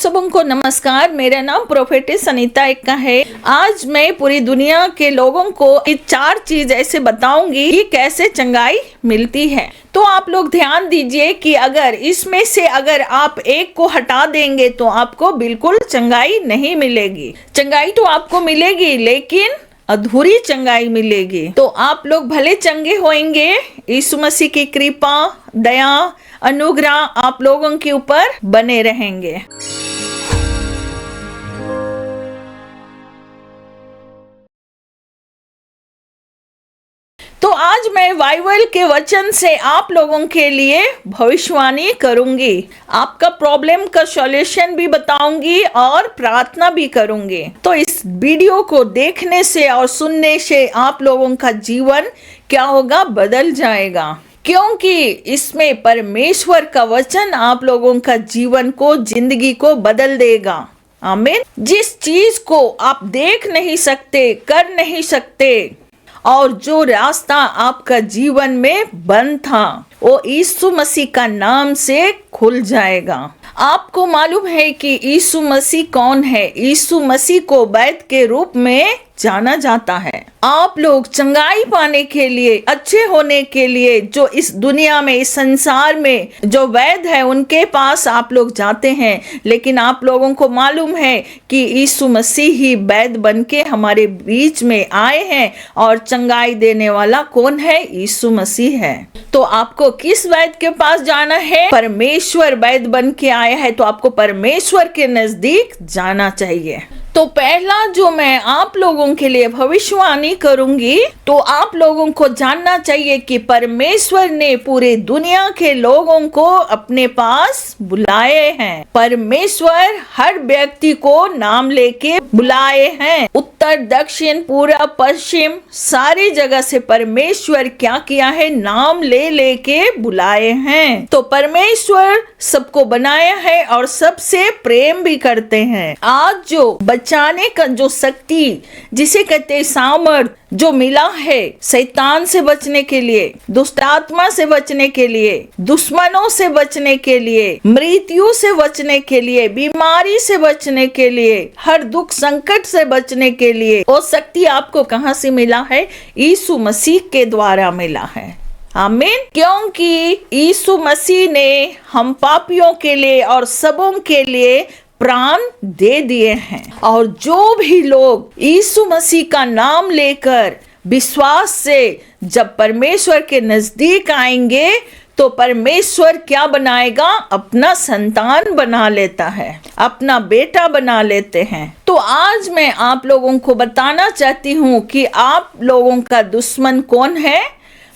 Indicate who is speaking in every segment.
Speaker 1: सबों को नमस्कार। मेरा नाम प्रोफेटिस अनीता एक्का है। आज मैं पूरी दुनिया के लोगों को ये 4 चीज ऐसे बताऊंगी कि कैसे चंगाई मिलती है। तो आप लोग ध्यान दीजिए कि अगर इसमें से अगर आप एक को हटा देंगे तो आपको बिल्कुल चंगाई नहीं मिलेगी। चंगाई तो आपको मिलेगी लेकिन अधूरी चंगाई मिलेगी। तो आप लोग भले चंगे होंगे, यीशु मसीह की कृपा, दया, अनुग्रह आप लोगों के ऊपर बने रहेंगे। तो आज मैं बाइबल के वचन से आप लोगों के लिए भविष्यवाणी करूंगी, आपका प्रॉब्लम का सॉल्यूशन भी बताऊंगी और प्रार्थना भी करूंगी। तो इस वीडियो को देखने से और सुनने से आप लोगों का जीवन क्या होगा, बदल जाएगा, क्योंकि इसमें परमेश्वर का वचन आप लोगों का जीवन को, जिंदगी को बदल देगा। आमीन। जिस चीज को आप देख नहीं सकते, कर नहीं सकते, और जो रास्ता आपका जीवन में बंद था वो यीशु मसीह का नाम से खुल जाएगा। आपको मालूम है कि यीशु मसीह कौन है? यीशु मसीह को वैद्य के रूप में जाना जाता है। आप लोग चंगाई पाने के लिए, अच्छे होने के लिए, जो इस दुनिया में, इस संसार में जो वैद्य है उनके पास आप लोग जाते हैं, लेकिन आप लोगों को मालूम है कि यीशु मसीह ही वैद्य बन के हमारे बीच में आए हैं और चंगाई देने वाला कौन है? यीशु मसीह है। तो आपको किस वैद्य के पास जाना है? परमेश्वर वैद्य बन के आया है, तो आपको परमेश्वर के नजदीक जाना चाहिए। तो पहला जो मैं आप लोगों के लिए भविष्यवाणी करूंगी, तो आप लोगों को जानना चाहिए कि परमेश्वर ने पूरे दुनिया के लोगों को अपने पास बुलाए हैं। परमेश्वर हर व्यक्ति को नाम लेके बुलाए हैं। उत्तर, दक्षिण, पूर्व, पश्चिम, सारी जगह से परमेश्वर क्या किया है? नाम ले लेके बुलाए हैं। तो परमेश्वर सबको बनाया है और सबसे प्रेम भी करते हैं। आज जो बचाने का जो शक्ति, जिसे कहते हैं सामर्थ, जो मिला है शैतान से बचने के लिए, दुष्ट आत्मा से बचने के लिए, दुश्मनों से बचने के लिए, मृत्यु से बचने के लिए, बीमारी से बचने के लिए, हर दुख संकट से बचने के लिए, वो शक्ति आपको कहां से मिला है? यीशु मसीह के द्वारा मिला है। आमीन। क्योंकि यीशु मसीह ने हम पापियों के लिए और सबों के लिए प्राण दे दिए हैं। और जो भी लोग यीशु मसीह का नाम लेकर विश्वास से जब परमेश्वर के नजदीक आएंगे, तो परमेश्वर क्या बनाएगा? अपना संतान बना लेता है, अपना बेटा बना लेते हैं। तो आज मैं आप लोगों को बताना चाहती हूँ कि आप लोगों का दुश्मन कौन है।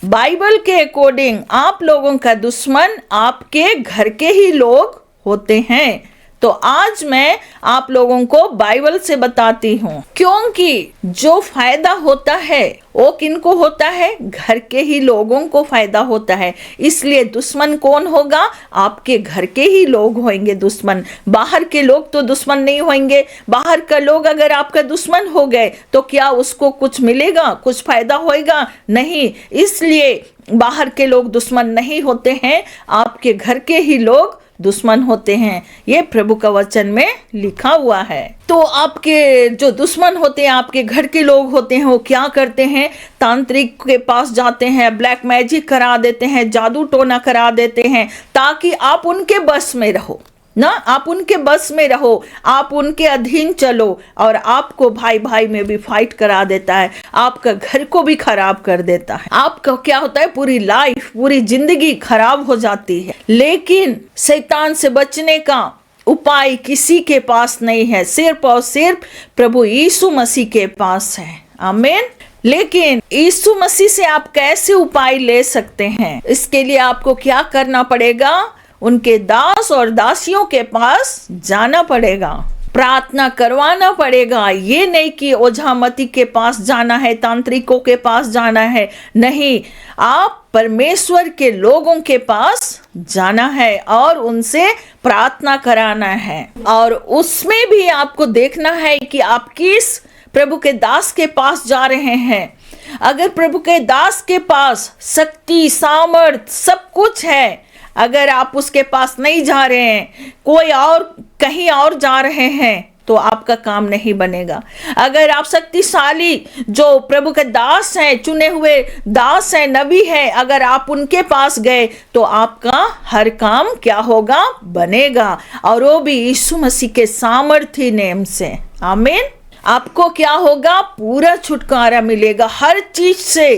Speaker 1: बाइबल के अकॉर्डिंग आप लोगों का दुश्मन आपके घर के ही लोग होते हैं। तो आज मैं आप लोगों को बाइबल से बताती हूँ, क्योंकि जो फायदा होता है वो किनको होता है? घर के ही लोगों को फायदा होता है। इसलिए दुश्मन कौन होगा? आपके घर के ही लोग होंगे दुश्मन। बाहर के लोग तो दुश्मन नहीं होंगे। बाहर का लोग अगर आपका दुश्मन हो गए तो क्या उसको कुछ मिलेगा, कुछ फायदा होएगा? नहीं। इसलिए बाहर के लोग दुश्मन नहीं होते हैं, आपके घर के ही लोग दुश्मन होते हैं। ये प्रभु का वचन में लिखा हुआ है। तो आपके जो दुश्मन होते हैं, आपके घर के लोग होते हैं, वो क्या करते हैं? तांत्रिक के पास जाते हैं, ब्लैक मैजिक करा देते हैं, जादू टोना करा देते हैं, ताकि आप उनके बस में रहो ना, आप उनके बस में रहो, आप उनके अधीन चलो, और आपको भाई भाई में भी फाइट करा देता है, आपका घर को भी खराब कर देता है। आपका क्या होता है? पूरी लाइफ, पूरी जिंदगी खराब हो जाती है। लेकिन शैतान से बचने का उपाय किसी के पास नहीं है, सिर्फ और सिर्फ प्रभु यीशु मसीह के पास है। आमीन। लेकिन यीशु मसीह से आप कैसे उपाय ले सकते हैं? इसके लिए आपको क्या करना पड़ेगा? उनके दास और दासियों के पास जाना पड़ेगा, प्रार्थना करवाना पड़ेगा। ये नहीं कि ओझामती के पास जाना है, तांत्रिकों के पास जाना है, नहीं। आप परमेश्वर के लोगों के पास जाना है और उनसे प्रार्थना कराना है। और उसमें भी आपको देखना है कि आप किस प्रभु के दास के पास जा रहे हैं। अगर प्रभु के दास के पास शक्ति, सामर्थ, सब कुछ है, अगर आप उसके पास नहीं जा रहे हैं, कोई और कहीं और जा रहे हैं, तो आपका काम नहीं बनेगा। अगर आप शक्तिशाली जो प्रभु के दास हैं, चुने हुए दास हैं, नबी हैं, अगर आप उनके पास गए तो आपका हर काम क्या होगा? बनेगा, और वो भी यीशु मसीह के सामर्थी नेम से। आमीन। आपको क्या होगा? पूरा छुटकारा मिलेगा हर चीज से,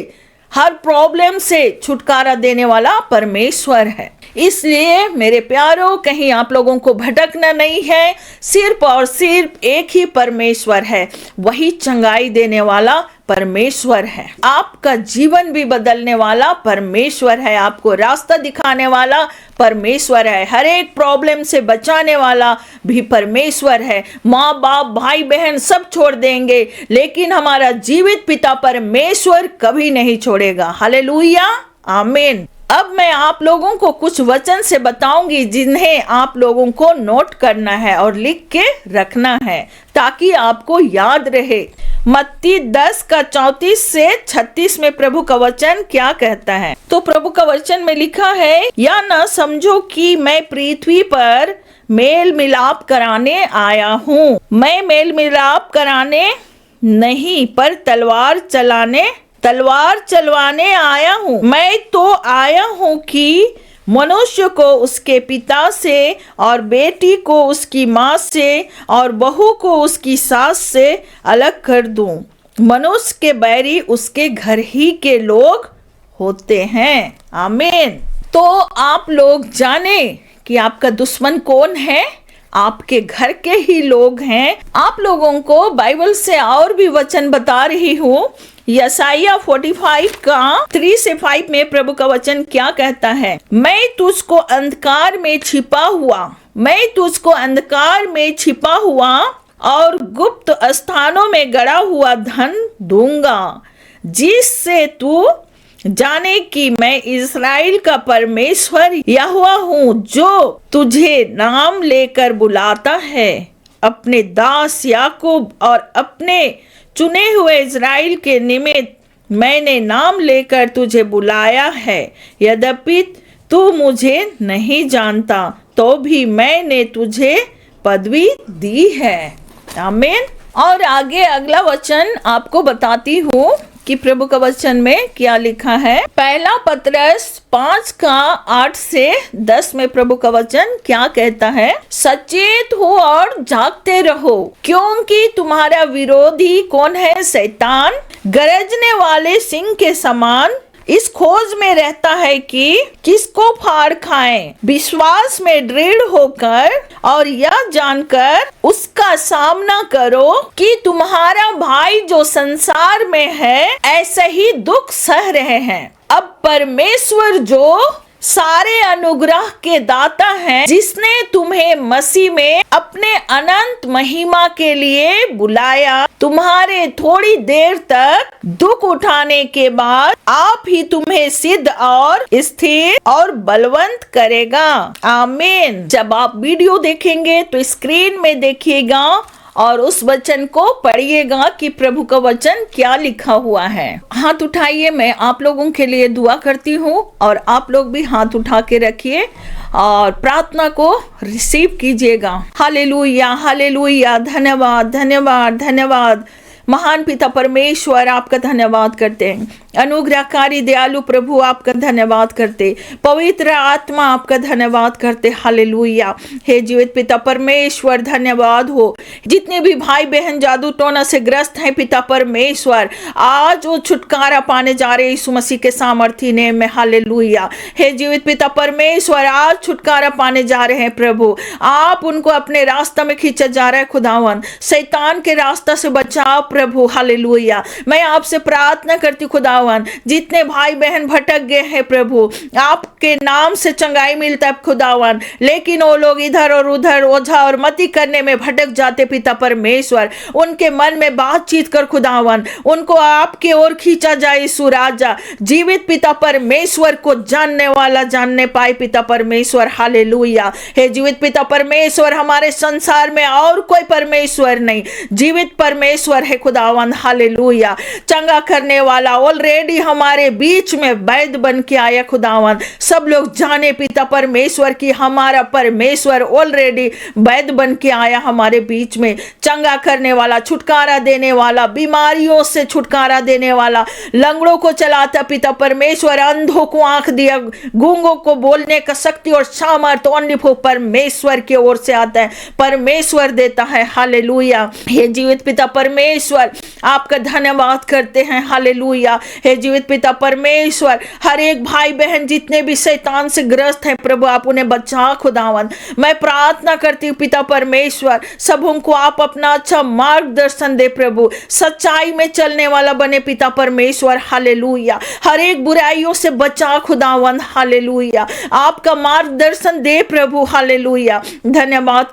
Speaker 1: हर प्रॉब्लम से छुटकारा देने वाला परमेश्वर है। इसलिए मेरे प्यारों, कहीं आप लोगों को भटकना नहीं है। सिर्फ और सिर्फ एक ही परमेश्वर है, वही चंगाई देने वाला परमेश्वर है। आपका जीवन भी बदलने वाला परमेश्वर है, आपको रास्ता दिखाने वाला परमेश्वर है, हर एक प्रॉब्लम से बचाने वाला भी परमेश्वर है। माँ बाप भाई बहन सब छोड़ देंगे, लेकिन हमारा जीवित पिता परमेश्वर कभी नहीं छोड़ेगा। हालेलुया, आमीन। अब मैं आप लोगों को कुछ वचन से बताऊंगी जिन्हें आप लोगों को नोट करना है और लिख के रखना है, ताकि आपको याद रहे। मत्ती 10 का 34 से 36 में प्रभु का वचन क्या कहता है? तो प्रभु का वचन में लिखा है, या न समझो कि मैं पृथ्वी पर मेल मिलाप कराने आया हूँ। मैं मेल मिलाप कराने नहीं, पर तलवार चलवाने आया हूँ। मैं तो आया हूँ कि मनुष्य को उसके पिता से, और बेटी को उसकी माँ से, और बहू को उसकी सास से अलग कर दूं। मनुष्य के बैरी उसके घर ही के लोग होते हैं। आमीन। तो आप लोग जाने कि आपका दुश्मन कौन है? आपके घर के ही लोग हैं। आप लोगों को बाइबल से और भी वचन बता रही हूँ। यशायाह 45 का 3 से 5 में प्रभु का वचन क्या कहता है? मैं तुझको अंधकार में छिपा हुआ और गुप्त स्थानों में गड़ा हुआ धन दूंगा, जिससे तू जाने कि मैं इस्राएल का परमेश्वर यहोवा हूँ, जो तुझे नाम लेकर बुलाता है। अपने दास याकूब और अपने चुने हुए इस्राएल के निमित्त मैंने नाम लेकर तुझे बुलाया है। यद्यपि तू मुझे नहीं जानता, तो भी मैंने तुझे पदवी दी है। आमीन। और आगे अगला वचन आपको बताती हूँ कि प्रभु का वचन में क्या लिखा है। पहला पतरस 5 का 8 से 10 में प्रभु का वचन क्या कहता है? सचेत हो और जागते रहो, क्योंकि तुम्हारा विरोधी कौन है? शैतान गरजने वाले सिंह के समान इस खोज में रहता है कि किसको फाड़ खाएं। विश्वास में दृढ़ होकर और यह जानकर उसका सामना करो कि तुम्हारा भाई जो संसार में है ऐसे ही दुख सह रहे हैं। अब परमेश्वर जो सारे अनुग्रह के दाता हैं, जिसने तुम्हें मसीह में अपने अनंत महिमा के लिए बुलाया, तुम्हारे थोड़ी देर तक दुख उठाने के बाद आप ही तुम्हें सिद्ध और स्थिर और बलवंत करेगा। आमीन। जब आप वीडियो देखेंगे तो स्क्रीन में देखिएगा और उस वचन को पढ़िएगा कि प्रभु का वचन क्या लिखा हुआ है। हाथ उठाइए, मैं आप लोगों के लिए दुआ करती हूँ और आप लोग भी हाथ उठा के रखिए और प्रार्थना को रिसीव कीजिएगा। Hallelujah, hallelujah. धन्यवाद, धन्यवाद, धन्यवाद। महान पिता परमेश्वर, आपका धन्यवाद करते हैं। अनुग्रहकारी दयालु प्रभु, आपका धन्यवाद करते। पवित्र आत्मा, आपका धन्यवाद करते। हालेलुया। हे जीवित पिता परमेश्वर, धन्यवाद हो। जितने भी भाई बहन जादू टोना से ग्रस्त हैं पिता परमेश्वर, आज वो छुटकारा पाने जा रहे यीशु मसीह के सामर्थी नेम में। हालेलुया। हे जीवित पिता परमेश्वर, आज छुटकारा पाने जा रहे हैं प्रभु। आप उनको अपने रास्ता में खींचा जा रहा है खुदावन। शैतान के रास्ता से बचाओ प्रभु। हालेलुया। मैं आपसे प्रार्थना करती खुदावन, जितने भाई बहन भटक गए हैं प्रभु, आपके नाम से चंगाई मिलता है खुदावन, लेकिन वो लोग इधर और उधर ओझा और मती करने में भटक जाते पिता परमेश्वर। उनके मन में बातचीत कर खुदावन, उनको आपके ओर खींचा जाए यीशु राजा। जीवित पिता परमेश्वर को जानने वाला जानने पाए पिता परमेश्वर। हालेलुया। हे जीवित पिता परमेश्वर, हमारे संसार में और कोई परमेश्वर नहीं, जीवित परमेश्वर है खुदावन, हालेलुया। चंगा करने वाला ऑलरेडी हमारे बीच में वैद्य बन के आया खुदावन। सब लोग जाने पिता परमेश्वर की हमारा परमेश्वर ऑलरेडी वैद्य बन के आया हमारे बीच में, चंगा करने वाला, छुटकारा देने वाला, बीमारियों से छुटकारा देने वाला, लंगड़ों को चलाता पिता परमेश्वर, अंधों को आंख दिया, गूंगों को बोलने का शक्ति और सामर्थ ओनली परमेश्वर की ओर से आता है, परमेश्वर देता है, हालेलुया। हे जीवित पिता परमेश्वर, आपका धन्यवाद करते हैं, हालेलुया। हे जीवित पिता परमेश्वर, हर एक भाई बहन जितने भी शैतान से ग्रस्त हैं प्रभु, आप उन्हें बचा खुदावन। मैं प्रार्थना करती हूँ पिता परमेश्वर, सबों को आप अपना अच्छा मार्गदर्शन दे प्रभु, सच्चाई में चलने वाला बने पिता परमेश्वर, हालेलुया। हर एक बुराइयों से बचा खुदावन, हालेलुया। आपका मार्गदर्शन दे प्रभु, हालेलुया। धन्यवाद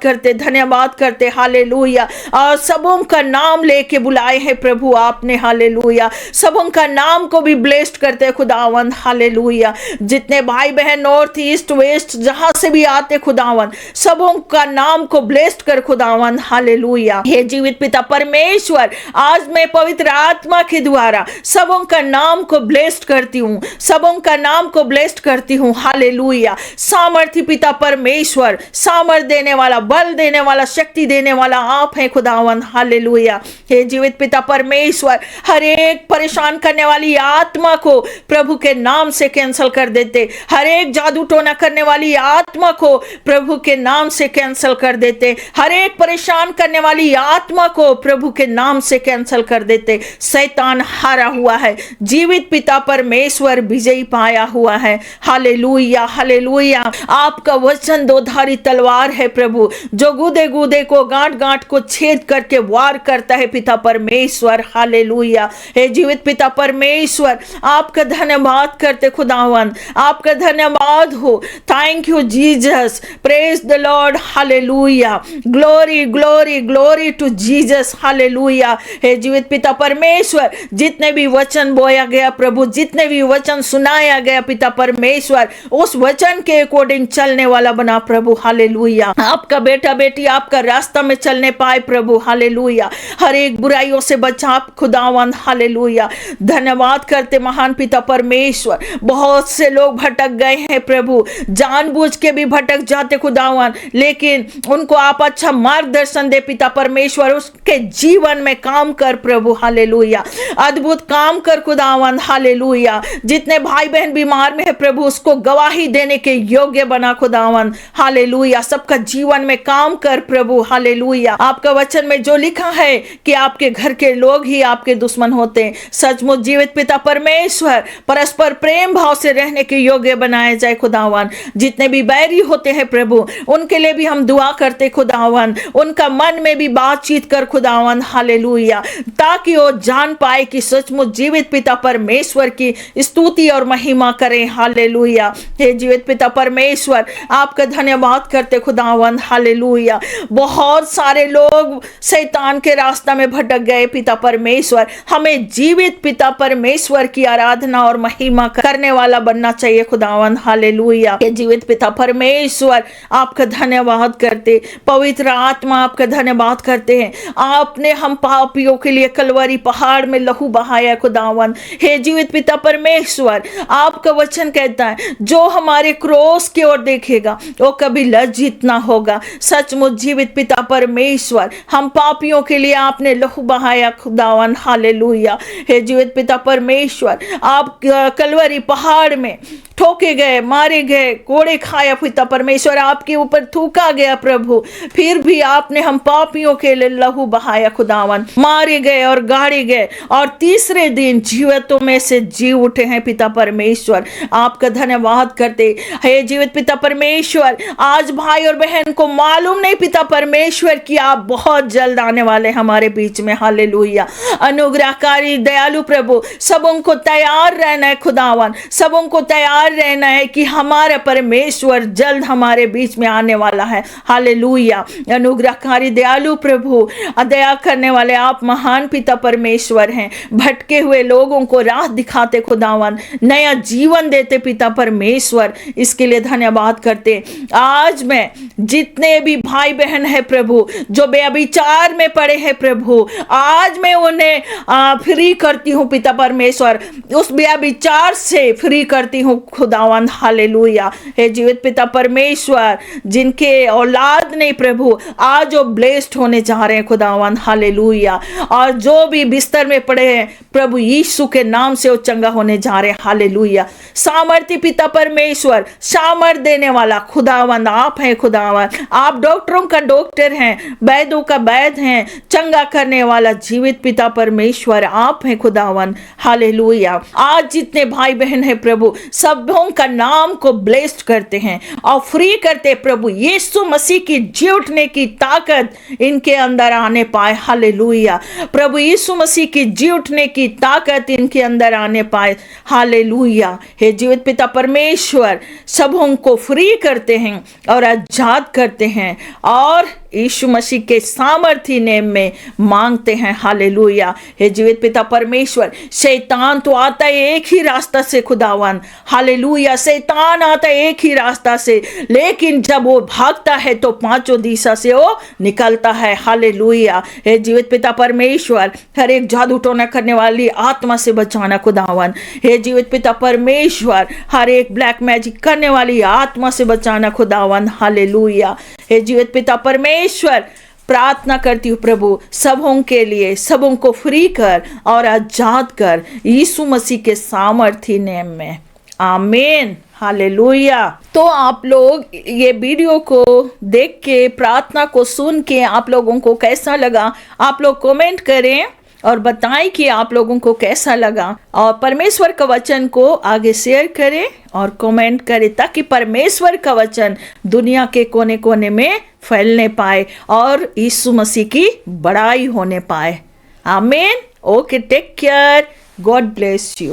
Speaker 1: करते हालेलुया। और सबों का नाम लेके बुलाए हैं प्रभु आपने, हालेलुया। सबों का नाम को भी ब्लेस्ड करते खुदावन, हालेलुया। जितने भाई बहन नॉर्थ ईस्ट वेस्ट जहां से भी आते खुदावन, सबों का नाम को ब्लेस्ड कर खुदावन, हालेलुया। हे जीवित पिता परमेश्वर, आज मैं पवित्र आत्मा के द्वारा सबों का नाम को ब्लेस्ड करती हूँ, सबों का नाम को ब्लेस्ड करती हूँ, हालेलुया। सामर्थ्य पिता परमेश्वर, सामर्थ देने वाला, बल देने वाला, शक्ति देने वाला आप हैं खुदावन, हालेलुया। हे जीवित पिता परमेश्वर, हर एक परेशान करने वाली आत्मा को प्रभु के नाम से कैंसिल कर देते, हर एक जादू टोना करने वाली आत्मा को प्रभु के नाम से कैंसिल कर देते, हर एक परेशान करने वाली आत्मा को प्रभु के नाम से कैंसिल कर देते। शैतान हारा हुआ है, जीवित पिता परमेश्वर विजयी पाया हुआ है, हालेलुया, हालेलुया। आपका वचन दोधारी तलवार है प्रभु, जो गूदे गूदे को, गांठ गांठ को छेद करके वार करता है पिता परमेश्वर, हालेलुया। हे जीवित पिता परमेश्वर, आपका धन्यवाद करते खुदावन, आपका धन्यवाद हो। Thank you Jesus, praise the lord, hallelujah. Glory glory glory to Jesus, hallelujah. हे जीवित पिता परमेश्वर, जितने भी वचन बोया गया प्रभु, जितने भी वचन सुनाया गया पिता परमेश्वर, उस वचन के अकॉर्डिंग चलने वाला बना प्रभु, हालेलुया। आपका बेटा बेटी आपका रास्ता में चलने पाए प्रभु, हालेलुया। हर एक बुराइयों से बचा खुदावन, हालेलुया। धन्यवाद करते महान पिता परमेश्वर। बहुत से लोग भटक गए हैं प्रभु, जानबूझ के भी भटक जाते खुदावन, लेकिन उनको आप अच्छा मार्गदर्शन दे पिता परमेश्वर, उसके जीवन में काम कर प्रभु, हालेलुया। अद्भुत काम कर खुदावन, हालेलुया। जितने भाई बहन बीमार में है प्रभु, उसको गवाही देने के योग्य बना खुदावन, हालेलुया। सबका जीवन में काम कर प्रभु, हालेलुया। आपका वचन में जो लिखा है कि आपके घर के लोग ही आपके दुश्मन होते हैं, सचमुच जीवित पिता परमेश्वर, परस्पर प्रेम भाव से रहने के योग्य बनाए जाए खुदावन। जितने भी बैरी होते हैं प्रभु, उनके लिए भी हम दुआ करते खुदावन, उनका मन में भी बातचीत कर खुदावन, हालेलुया, ताकि वो जान पाए कि सचमुच जीवित पिता परमेश्वर की स्तुति और महिमा करें, हालेलुया। हे जीवित पिता परमेश्वर, आपका धन्यवाद करते खुदावन, हालेलुया। बहुत सारे लोग शैतान के रास्ता में भटक गए पिता परमेश्वर, हमें जीवित पिता परमेश्वर की आराधना और महिमा करने वाला बनना चाहिए खुदावन, हालेलुया। हे जीवित पिता परमेश्वर, आपका धन्यवाद करते, पवित्र आत्मा आपका धन्यवाद करते हैं। आपने हम पापियों के लिए कलवरी पहाड़ में लहू बहाया खुदावन। हे जीवित पिता परमेश्वर, आपका वचन कहता है जो हमारे क्रोस की ओर देखेगा वो कभी लज्जित ना होगा। सचमुच जीवित पिता परमेश्वर, हम पापियों के लिए आपने लहू बहाया खुदावन, हालेलुया। हे जीवित पिता परमेश्वर, आप कलवरी पहाड़ में ठोके गए, मारे गए, कोड़े खाया पिता परमेश्वर, आपके ऊपर थूका गया प्रभु, फिर भी आपने हम पापियों के लिए लहू बहाया खुदावन, मारे गए और गाड़े गए और तीसरे दिन जीवितों में से जी उठे हैं पिता परमेश्वर। आपका धन्यवाद करते। हे जीवित पिता परमेश्वर, आज भाई और बहन को मालूम नहीं पिता परमेश्वर कि आप बहुत जल्द आने वाले हमारे बीच में, हालेलुया। अनुग्रहकारी दयालु प्रभु, सबों को तैयार रहना है खुदावन, सबों को तैयार तैयार रहना है कि हमारा परमेश्वर जल्द हमारे बीच में आने वाला है। हालेलुया। अनुग्रहकारी दयालु प्रभु, दया करने वाले आप महान पिता परमेश्वर हैं। भटके हुए लोगों को राह दिखाते खुदावन, नया जीवन देते पिता परमेश्वर, इसके लिए धन्यवाद करते। आज मैं जितने भी भाई बहन है प्रभु जो बेअभिचार में पड़े हैं प्रभु, आज मैं उन्हें फ्री करती हूँ पिता परमेश्वर, उस बेअभिचार से फ्री करती हूँ खुदावन। हालेलुया। हे जीवित पिता परमेश्वर, जिनके औलाद नहीं प्रभु, आज वो ब्लेस्ड होने जा रहे हैं खुदावन। हालेलुया। और जो भी बिस्तर में पड़े हैं प्रभु यीशु के नाम से वो चंगा होने जा रहे हैं। हालेलुया। सामर्थ्य पिता परमेश्वर, सामर्थ देने वाला खुदावन आप हैं खुदावन। आप डॉक्टरों का डॉक्टर हैं, वैद्यों का वैद्य हैं, चंगा करने वाला जीवित पिता परमेश्वर आप हैं खुदावन। हालेलुया। आज जितने भाई बहन हैं प्रभु, सबों का नाम को ब्लेस्ड करते हैं और फ्री करते प्रभु। यीशु मसीह की जी उठने की ताकत इनके अंदर आने पाए। हालेलुया। प्रभु यीशु मसीह की जी उठने की ताकत इनके अंदर आने पाए। हालेलुया। हे जीवित पिता परमेश्वर, सबों को फ्री करते हैं और आजाद करते हैं और यीशु मसीह के सामर्थ्य नेम में मांगते हैं। हालेलुया। हे जीवित पिता परमेश्वर, शैतान तो आता है एक ही रास्ता से खुदावन। हालेलुया। शैतान आता है एक ही रास्ता से, लेकिन जब वो भागता है तो पांचों दिशा से वो निकलता है। हालेलुया। हे जीवित पिता परमेश्वर, हर एक जादू टोना करने वाली आत्मा से बचाना खुदावन। हे जीवित पिता परमेश्वर, हर एक ब्लैक मैजिक करने वाली आत्मा से बचाना खुदावन। हालेलुया। हे जीवित पिता परमेश्वर, प्रार्थना करती हूँ प्रभु सबों के लिए, सबों को फ्री कर और आजाद कर यीशु मसीह के सामर्थ्य नेम में। आमीन। हालेलुया। तो आप लोग ये वीडियो को देख के, प्रार्थना को सुन के आप लोगों को कैसा लगा, आप लोग कमेंट करें और बताएं कि आप लोगों को कैसा लगा। और परमेश्वर का वचन को आगे शेयर करें और कमेंट करें, ताकि परमेश्वर का वचन दुनिया के कोने कोने में फैलने पाए और यीशु मसीह की बड़ाई होने पाए। आमीन। Okay, take care, God bless you.